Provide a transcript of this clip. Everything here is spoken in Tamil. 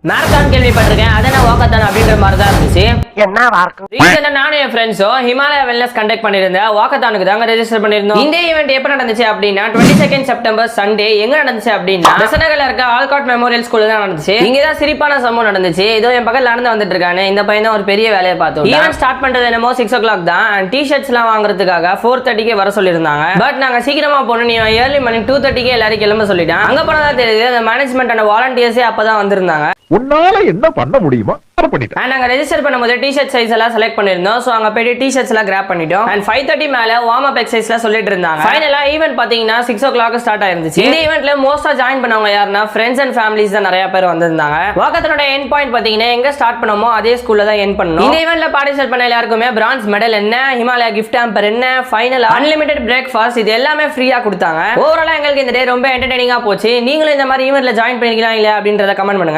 மேரத்தான் கேள்விப்பட்டிருக்கேன். அதை நான் வாக்கத்தான் அப்படின்ற மாதிரி தான் இருந்துச்சு. ரீசெண்டா நானும் என் ஃப்ரெண்ட்ஸும் ஹிமாலயா வெல்னஸ் கண்டக்ட் பண்ணியிருந்தேன். வாக்கத்தானுக்கு தாங்க ரெஜிஸ்டர் பண்ணியிருந்தோம். இந்த ஈவெண்ட் எப்ப நடந்துச்சு அப்படின்னா 22 செப்டம்பர் சண்டே. எங்க நடந்துச்சு அப்படின்னா பெசநகர்ல இருக்க ஆல்காட் மெமோரியல் ஸ்கூல்ல தான் நடந்துச்சு. இங்க தான் சிரிப்பான சம்பவம் நடந்துச்சு. இதோ என் பக்கத்துல நடந்து வந்துட்டு இருக்கானே இந்த பையன் தான் ஒரு பெரிய வேலையை பார்த்தோம். ஈவெண்ட் ஸ்டார்ட் பண்றது என்னமோ 6 o'clock தான். அண்ட் டி-ஷர்ட்ஸ் எல்லாம் வாங்குறதுக்காக 4:30 வர சொல்லியிருந்தாங்க. பட் நாங்க சீக்கிரமா போனோம். நீ ஏர்லி மார்னிங் 2:30 எல்லாரும் கிளம்ப சொல்லிட்டேன். அங்க போனதான் தெரியுது அந்த மேனேஜ்மெண்ட் அண்ட் வாலண்டியர்ஸே அப்பதான் வந்திருந்தாங்க. உன்னால என்ன பண்ண முடியுமா நாங்க ரெஜிஸ்டர் பண்ணும்போது டி-ஷர்ட் சைஸ் எல்லாம் செலக்ட் பண்ணிருந்தோம். சோ அங்க போய் டி-ஷர்ட்ஸ் எல்லாம் கிராப் பண்ணிட்டோம். அண்ட் 5:30 மேல வார்ம் அப் எக்சர்சைஸ்லாம் சொல்லிட்டு இருந்தாங்க. ஃபைனலா ஈவென்ட் பாத்தீங்கன்னா 6 o'clock ஸ்டார்ட் ஆயிருந்துச்சு. இந்த ஈவென்ட்ல மோஸ்டா ஜாயின் பண்ணவங்க யாருன்னா ஃப்ரெண்ட்ஸ் அண்ட் ஃபேமிலிஸ் தான் நிறைய பேர் வந்திருந்தாங்க. வாக்கத்தனோட எண்ட் பாயிண்ட் பாத்தீங்கன்னா எங்க ஸ்டார்ட் பண்ணோமோ அதே ஸ்கூல்ல தான் எண்ட் பண்ணோம். இந்த ஈவென்ட்ல பார்ட்டிசிபேட் பண்ண எல்லாருக்குமே பிரான்ஸ் மெடல் என்ன, ஹிமாலயா கிஃப்ட் ஹாம்பர் என்ன, ஃபைனல் அன்லிமிட்டெட் பிரேக்ஃபாஸ்ட் இது எல்லாமே ஃப்ரீயா கொடுத்தாங்க. ஓவராலா எங்களுக்கு இந்த டே ரொம்ப என்டர்டெய்னிங்கா போச்சு. நீங்களும் இந்த மாதிரி ஈவென்ட்ல ஜாயின் பண்ணிக்கலாம் இல்ல அப்படின்றத கமெண்ட் பண்ணுங்க.